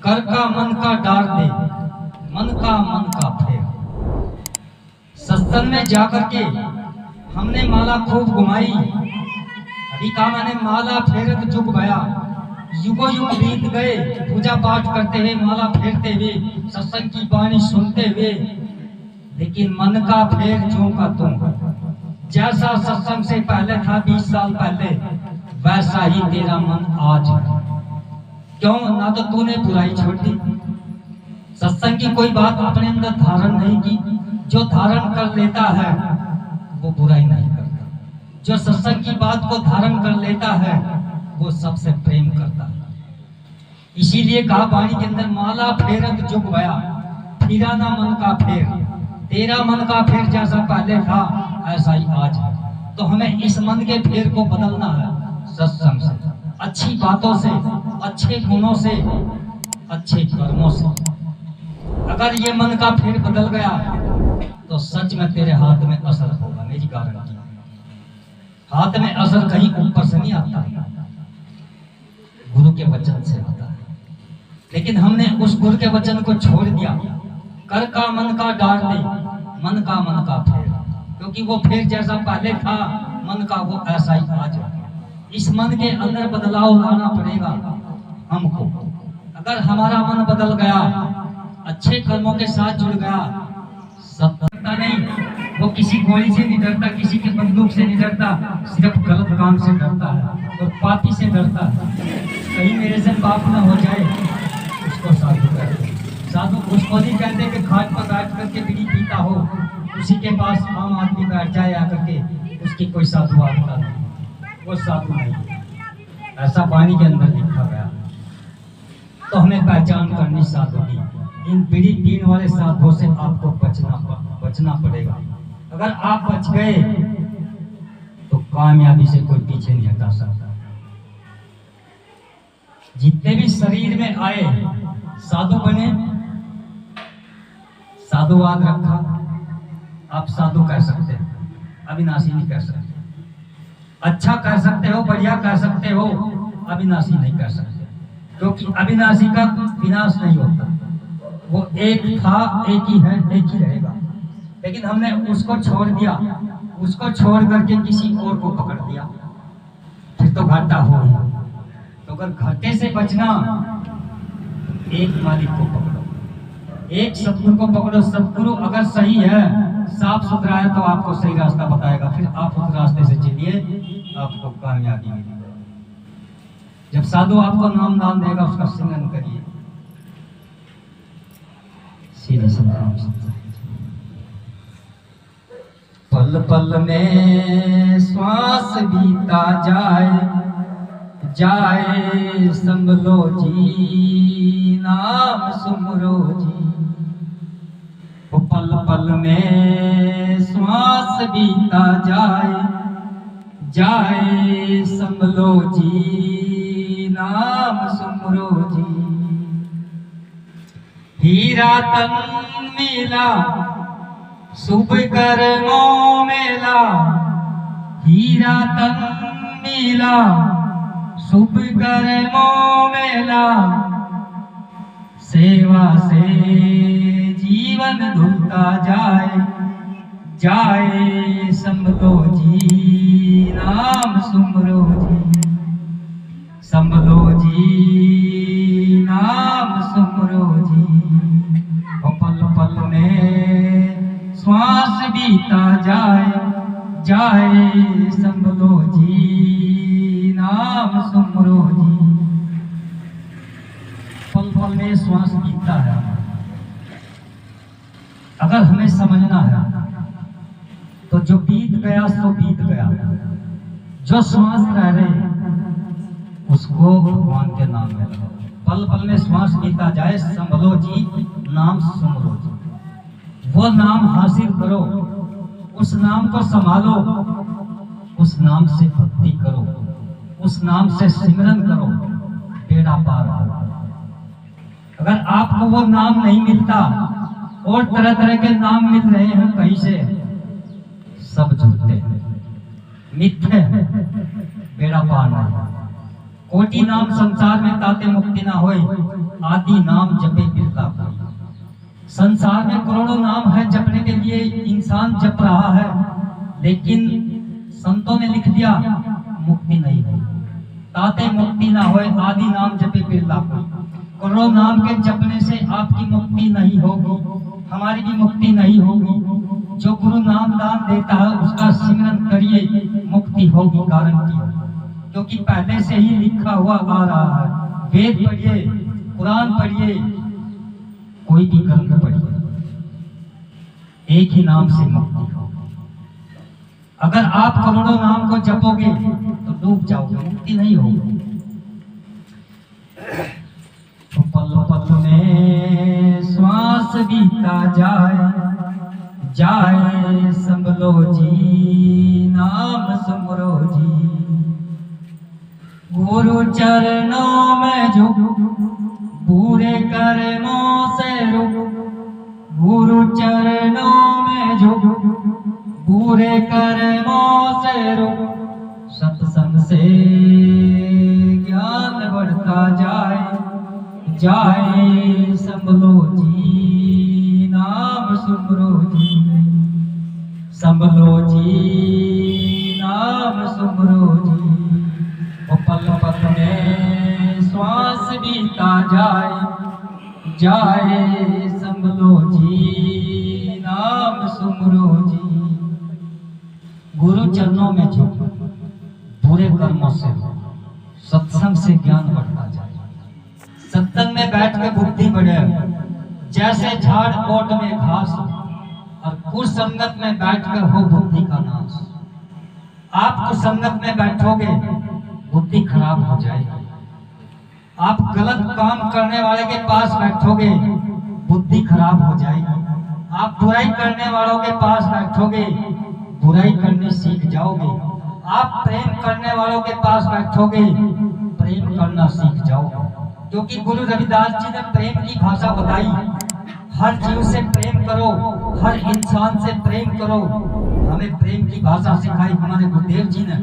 कर का मन का डार दे, मन का फेर। सत्संग में जाकर के हमने माला खूब घुमाई। अभी कहा मैंने माला फेरत जुग भया, युगो युग बीत गए पूजा पाठ करते हुए, माला फेरते हुए, सत्संग की वाणी सुनते हुए, लेकिन मन का फेर जो का तुम। जैसा सत्संग से पहले था 20 साल पहले, वैसा ही तेरा मन आज है। क्यों? ना तो तूने बुराई छोड़ दी, सत्संग की कोई बात अपने अंदर धारण नहीं की। जो धारण कर लेता है वो बुराई नहीं करता, जो सत्संग की बात को धारण कर लेता है वो सबसे प्रेम करता है। इसीलिए कहा वाणी के अंदर, माला फेरत जुग भया, फिरा ना मन का फेर। तेरा मन का फेर जैसा पहले था ऐसा ही आज है। तो हमें इस मन के फेर को बदलना है सत्संग से, अच्छी बातों से, अच्छे गुणों से, अच्छे कर्मों से। अगर ये मन का फेर बदल गया तो सच में तेरे हाथ में असर होगा, मेरी गारंटी। हाथ में असर कहीं ऊपर से नहीं आता, गुरु के वचन से आता है। लेकिन हमने उस गुरु के वचन को छोड़ दिया। कर का मन का डार दे, मन का फेर। क्योंकि वो फेर जैसा पहले था मन का, वो ऐसा ही आज है। इस मन के अंदर बदलाव लाना पड़ेगा हमको। अगर हमारा मन बदल गया, अच्छे कर्मों के साथ जुड़ गया, सब डरता नहीं, वो किसी गोली से नहीं डरता, किसी के बंदूक से नहीं डरता, सिर्फ गलत काम से डरता है और पापी से डरता है। कहीं मेरे से पाप ना हो जाए, उसको साधु कहते हैं। साधु उसको नहीं कहते कि खाट पर बैठ करके बीड़ी पीता हो, उसी के पास आम आदमी बैठ जाए आकर के, उसकी कोई साधु आता नहीं, वो साधु नहीं। ऐसा वाणी के अंदर लिखा गया। तो हमें पहचान करनी साधु की। इन बीड़ी पीने वाले साधुओं से आपको बचना पड़ेगा। अगर आप बच गए तो कामयाबी से कोई पीछे नहीं हटा सकता। जितने भी शरीर में आए साधु बने, साधुवाद रखा, आप साधु कह सकते हैं, अविनाशी नहीं कह सकते। अच्छा कह सकते हो, बढ़िया कह सकते हो, अविनाशी नहीं कह सकते। क्योंकि अविनाशी का विनाश नहीं होता, वो एक था, एक ही है, एक ही रहेगा। लेकिन हमने उसको छोड़ दिया, उसको छोड़ करके किसी और को पकड़ दिया, फिर तो घाटा हो ही। तो अगर घाटे से बचना, एक मालिक को पकड़ो, एक सतगुरु को पकड़ो। सतगुरु अगर सही है, साफ सुथरा है, तो आपको सही रास्ता बताएगा, फिर आप उस रास्ते से चलिए, आपको कामयाबी मिलेगी। जब साधु आपको नाम दान देगा, उसका सिमरन करिए। सीधे सतनाम पल पल में श्वास बीता जाए संभलो जी, नाम सुमरो जी। वो पल पल में श्वास बीता जाए संभलो जी, नाम सुमरो जी। हीरा तन मिला शुभ कर्मों मेला, हीरा तन मिला शुभ कर्मों मेला। सेवा से जीवन धुलता जाए संभलो जी, नाम सुमरो जी। संभलो जी, नाम सुमरो जी। पल पल में श्वास बीता जाए संभलो जी, नाम सुमरो जी। पल पल में श्वास बीतता है। अगर हमें समझना है तो जो बीत गया सो बीत गया, जो श्वास रह रहे उसको भगवान के नाम में लगाओ। पल पल में श्वास बीता जाए संभलो जी, नाम सुमरो जी। वो नाम हासिल करो, उस नाम को संभालो, उस नाम से भक्ति करो, उस नाम से सिमरन करो, बेड़ा पार हो। अगर आपको वो नाम नहीं मिलता और तरह तरह के नाम मिल रहे हैं कहीं से, सब झूठे हैं, मिथ्या है, बेड़ा पार नहीं। कोटि नाम संसार में ताते मुक्ति ना होए, आदि नाम जपे बिरला कोई। संसार में करोड़ों नाम है जपने के लिए, इंसान जप रहा है, लेकिन संतों ने लिख दिया मुक्ति नहीं हुई। ताते मुक्ति ना होए आदि नाम जपे बिरला कोई। करोड़ों नाम के जपने से आपकी मुक्ति नहीं होगी, हमारी भी मुक्ति नहीं होगी। जो गुरु नाम दान देता है उसका सिमरन करिए, मुक्ति होगी गारंटी। क्योंकि पहले से ही लिखा हुआ आ रहा है। वेद पढ़िए, कुरान पढ़िए, कोई भी ग्रंथ पढ़िए, एक ही नाम से मुक्ति हो। अगर आप करोड़ों नाम को जपोगे तो डूब जाओगे, मुक्ति नहीं होगी। तो पल पल में श्वास बीता जाए, जाए संभलो जी, नाम सुमरो जी। गुरु चरणों में झुक, पूरे कर्मों से रुक। गुरु चरणों में झुक, पूरे कर्मों से रुक। सत्संग से ज्ञान बढ़ता जाए, जाए संभलो जी, नाम सुमरो जी। संभलो जी, नाम सुमरो जी। वो पल पल में श्वास बीता जाए, जाए संभलो जी, नाम सुमरो जी। गुरु चरणों में झुक, बुरे कर्मों से सत्संग से ज्ञान बढ़ता जाए। सत्संग में बैठ के बुद्धि बढ़े, जैसे झाड़ कोट में घास, और कुसंगत में बैठकर हो बुद्धि का नाश। आप कुसंगत में बैठोगे बुद्धि खराब हो जाएगी। आप गलत काम करने वाले के पास बैठोगे बुद्धि खराब हो जाएगी। आप बुराई करने वालों के पास बैठोगे बुराई करनी सीख जाओगे। आप प्रेम करने वालों के पास बैठोगे प्रेम करना सीख जाओगे। क्योंकि गुरु रविदास जी ने प्रेम की भाषा बताई। हर जीव से प्रेम करो, हर इंसान से प्रेम करो। हमें प्रेम की भाषा सिखाई हमारे गुरुदेव जी ने,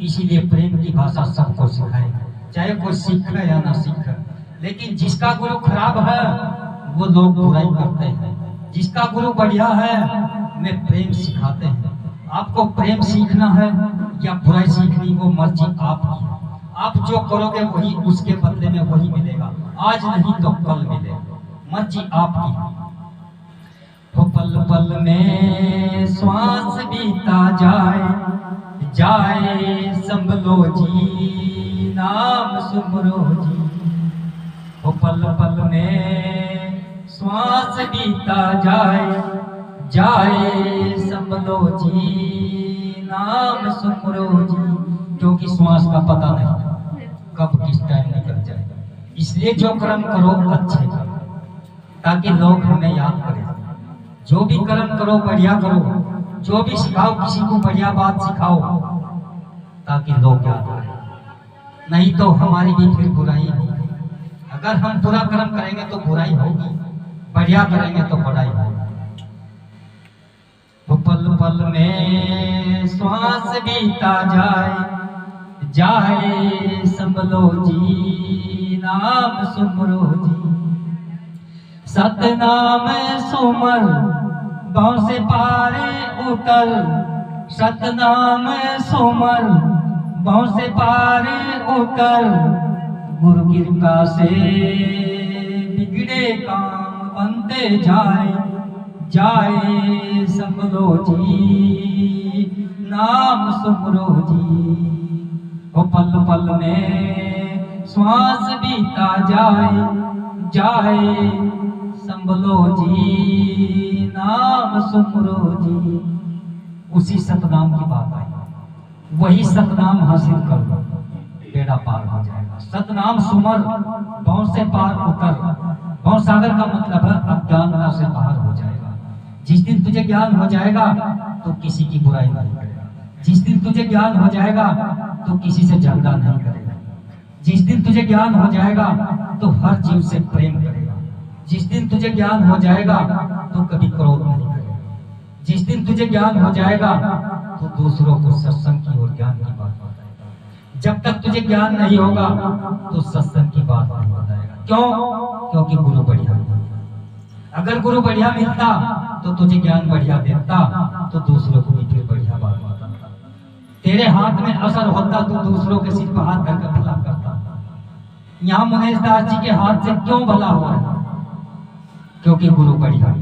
इसीलिए प्रेम की भाषा सबको सिखाई, चाहे कोई सीखे या ना सीखे। लेकिन जिसका गुरु खराब है वो लोग बुराई करते हैं, जिसका गुरु बढ़िया है वे प्रेम सिखाते हैं। आपको प्रेम सीखना है या बुराई सीखनी, वो मर्जी आपकी। आप जो करोगे वही उसके बदले में वही मिलेगा, आज नहीं तो कल मिलेगा, मर्जी आपकी। तो पल पल में श्वास बीता जाए, जाए संभलो जी, नाम सुमरो जी। वो पल पल में श्वास बीता जाए, जाए संभलो जी, नाम सुमरो जी। क्योंकि श्वास का पता नहीं कब किस टाइम निकल जाए। इसलिए जो कर्म करो अच्छे करो, ताकि लोग हमें याद करें। जो भी कर्म करो बढ़िया करो, जो भी सिखाओ किसी को बढ़िया बात सिखाओ, ताकि लोग याद करें। नहीं तो हमारी भी फिर बुराई होगी। अगर हम बुरा कर्म करेंगे तो बुराई होगी, बढ़िया करेंगे तो बड़ाई होगी। तो पल पल में श्वास बीता जाए, जाए संभलो जी, नाम सुमरो जी। सतनाम सुमर गाँव से पारे उतर, सतनाम सुमर गाँव से पारे उतर। गुरु कृपा से बिगड़े काम बनते जाए, जाए संभलो जी, नाम सुमरो जी। वो पल पल में श्वास बीता जाए, जाए संभलो जी, नाम सुमरो जी। उसी सतनाम की बात आई, वही सतनाम हासिल कर लो, बेड़ा पार हो जाएगा। सतनाम सुमर भव से पार उतर। भव सागर का मतलब है अज्ञानता से बाहर हो जाएगा। जिस दिन तुझे ज्ञान हो जाएगा तो किसी की बुराई नहीं करेगा। जिस दिन तुझे ज्ञान हो जाएगा तो किसी से झगड़ा नहीं करेगा। जिस दिन तुझे ज्ञान हो जाएगा तो हर जीव से प्रेम करेगा। जिस दिन तुझे ज्ञान हो जाएगा तो कभी क्रोध नहीं करेगा। जिस दिन तुझे ज्ञान हो जाएगा तो दूसरों को सत्संग की और ज्ञान की बात बताएगा। जब तक तुझे ज्ञान नहीं होगा तो सत्संग की बात नहीं बताएगा। क्यों? क्योंकि गुरु बढ़िया। अगर गुरु बढ़िया मिलता तो तुझे ज्ञान बढ़िया देता, तो दूसरों को भी फिर बढ़िया बात बताता। तेरे हाथ में असर होता तो दूसरों के सिर पर हाथ धरकर भला करता। यहाँ मुनेश दास जी के हाथ से क्यों भला हुआ है? क्योंकि गुरु बढ़िया।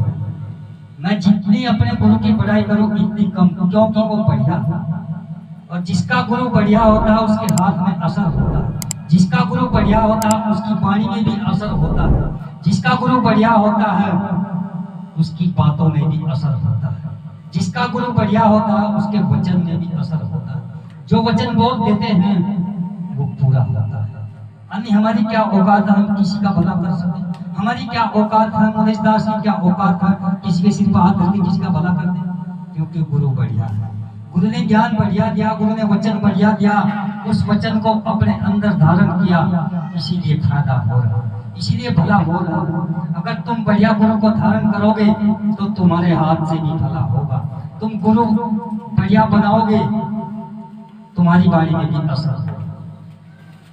मैं जितनी अपने गुरु की बड़ाई करूं इतनी कम, क्योंकि वो बढ़िया। और जिसका गुरु बढ़िया होता है उसके हाथ में असर होता है, जिसका गुरु बढ़िया होता है उसकी वाणी में भी असर होता है, जिसका गुरु बढ़िया होता है उसकी बातों में भी असर होता है, जिसका गुरु बढ़िया होता है उसके वचन में भी असर होता है। जो वचन बोल देते हैं वो पूरा होता है। अन्य हमारी क्या औकात है हम किसी का भला कर सके? हमारी क्या औकात है, मुनेश दास की क्या औकात है किसी के सिर पर हाथ धरके किसी का भला कर दे? क्योंकि गुरु बढ़िया है। गुरु ने ज्ञान बढ़िया दिया, गुरु ने वचन बढ़िया दिया, उस वचन को अपने अंदर धारण किया, इसीलिए फायदा हो रहा, इसीलिए भला हो रहा। अगर तुम बढ़िया गुरु को धारण करोगे तो तुम्हारे हाथ से भी भला होगा। तुम गुरु बढ़िया बनाओगे तुम्हारी वाणी में भी असर होगा।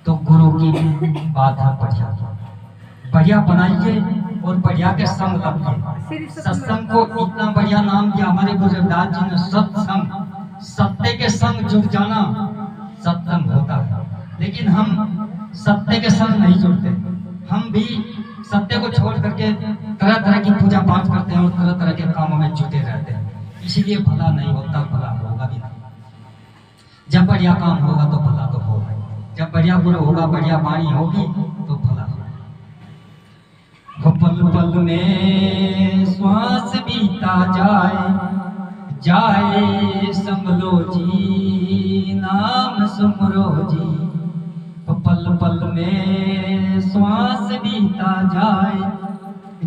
तो गुरु की बात है बढ़िया, बढ़िया बनाइए और बढ़िया के संग लगिए। सत्संग को इतना बढ़िया नाम दिया हमारे गुरु रविदास जी ने, सत्संग। सत्य के संग जुड़ जाना सत्संग होता है। लेकिन हम सत्य के संग नहीं जुड़ते, हम भी सत्य को छोड़ करके तरह तरह की पूजा पाठ करते हैं और तरह तरह के कामों में जुटे रहते हैं। इसीलिए भला नहीं होता, भला होगा भी नहीं। जब बढ़िया काम होगा तो भला तो होगा, जब बढ़िया गुरु होगा, बढ़िया वाणी होगी तो भला होगा। पल पल में श्वास बीता जाए जाए संभलो जी, नाम सुमरो जी। पल पल में श्वास बीता जाए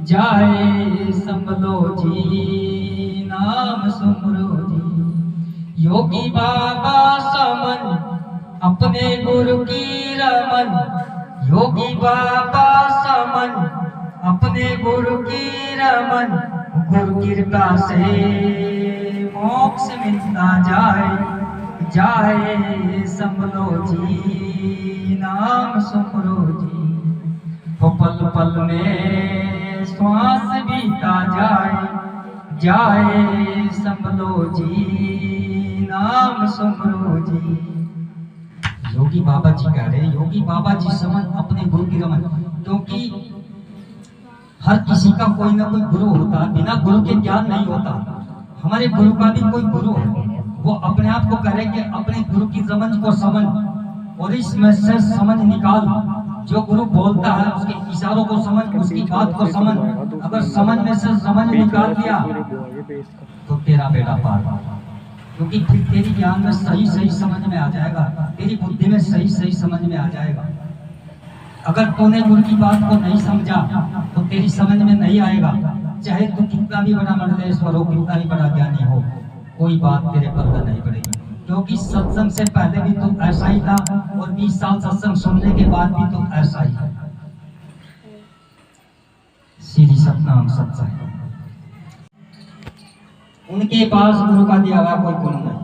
जाए संभलो जी, नाम सुमरो जी। योगी बाबा समन अपने गुरु की रमन, योगी बाबा समन अपने गुरु की रमन। गुरु कृपा से मोक्ष मिलता जाए जाए संभलो जी, नाम सुमरो जी। पल पल में श्वास बीता जाए जाए संभलो जी, नाम सुमरो जी। योगी बाबा जी कह रहे, योगी बाबा जी समन अपने गुरु की रमन। क्योंकि हर किसी का कोई ना कोई गुरु होता है, बिना गुरु के ज्ञान नहीं होता। हमारे गुरु का भी कोई गुरु है, वो अपने आप को कह रहे कि अपने गुरु की समझ को समझ और इसमें से समझ निकाल। जो गुरु बोलता है उसके इशारों को समझ, उसकी बात को समझ। अगर समझ में से समझ निकाल दिया तो तेरा बेटा पार, क्योंकि फिर तेरी ज्ञान में सही सही समझ में आ जाएगा, तेरी बुद्धि में सही सही समझ में आ जाएगा। अगर तूने गुरु की बात को नहीं समझा तो तेरी समझ में नहीं आएगा। चाहे तू कितना भी बड़ा मंडलेश्वर हो, कितना भी बड़ा ज्ञानी हो, कोई बात तेरे पल्ले नहीं पड़ेगी। क्योंकि सत्संग से पहले भी तू ऐसा ही था और 20 साल सत्संग सुनने के बाद भी तू ऐसा ही है। श्री सतनाम सत्संग। उनके पास गुरु का दिया हुआ कोई गुण नहीं,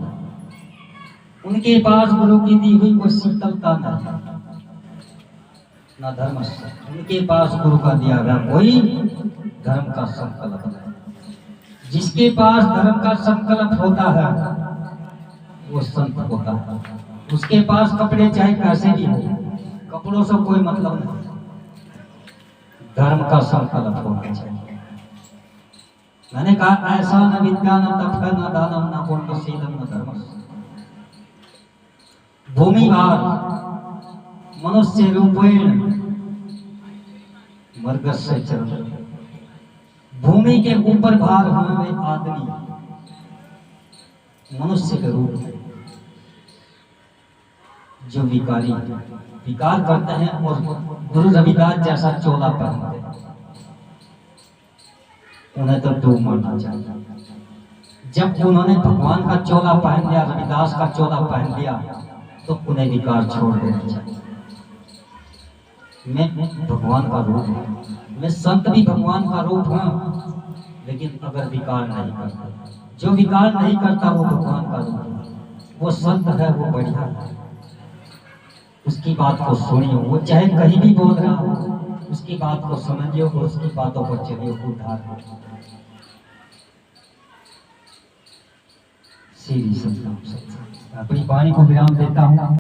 उनके पास गुरु की दी हुई कोई शीतलता नहीं, ना धर्म। उनके पास गुरु का दिया गया कोई धर्म का संकल्प नहीं। जिसके पास धर्म का संकल्प होता है वो संत होता है। उसके पास कपड़े चाहे कैसे भी हो, कपड़ों से कोई मतलब नहीं, धर्म का संकल्प होना चाहिए। मैंने कहा ऐसा न विद्या न तप न दानम न पुण्यशीलम न धर्म। भूमि भार मनुष्य रूपेण मर्गस्य चरण। भूमि के ऊपर भार हुए आदमी मनुष्य के रूप में जो विकार करते हैं और गुरु रविदास जैसा चोला पहनते हैं, उन्हें तो डूब मरना चाहिए। जब उन्होंने भगवान का चोला पहन लिया, रविदास का चोला पहन लिया, तो उन्हें विकार छोड़ देना चाहिए। मैं भगवान का रूप हूं, मैं संत भी भगवान का रूप हूं, लेकिन अगर विकार नहीं करता, जो विकार नहीं करता वो भगवान का रूप है, वो संत है, वो बढ़िया है। उसकी बात को सुनिए, वो चाहे कहीं भी बोल रहा हो, उसकी बात को समझियो और उसकी बातों पर चलियो, उद्धार हो। श्री सतनाम सत्संग। अपनी वाणी को विराम देता हूँ।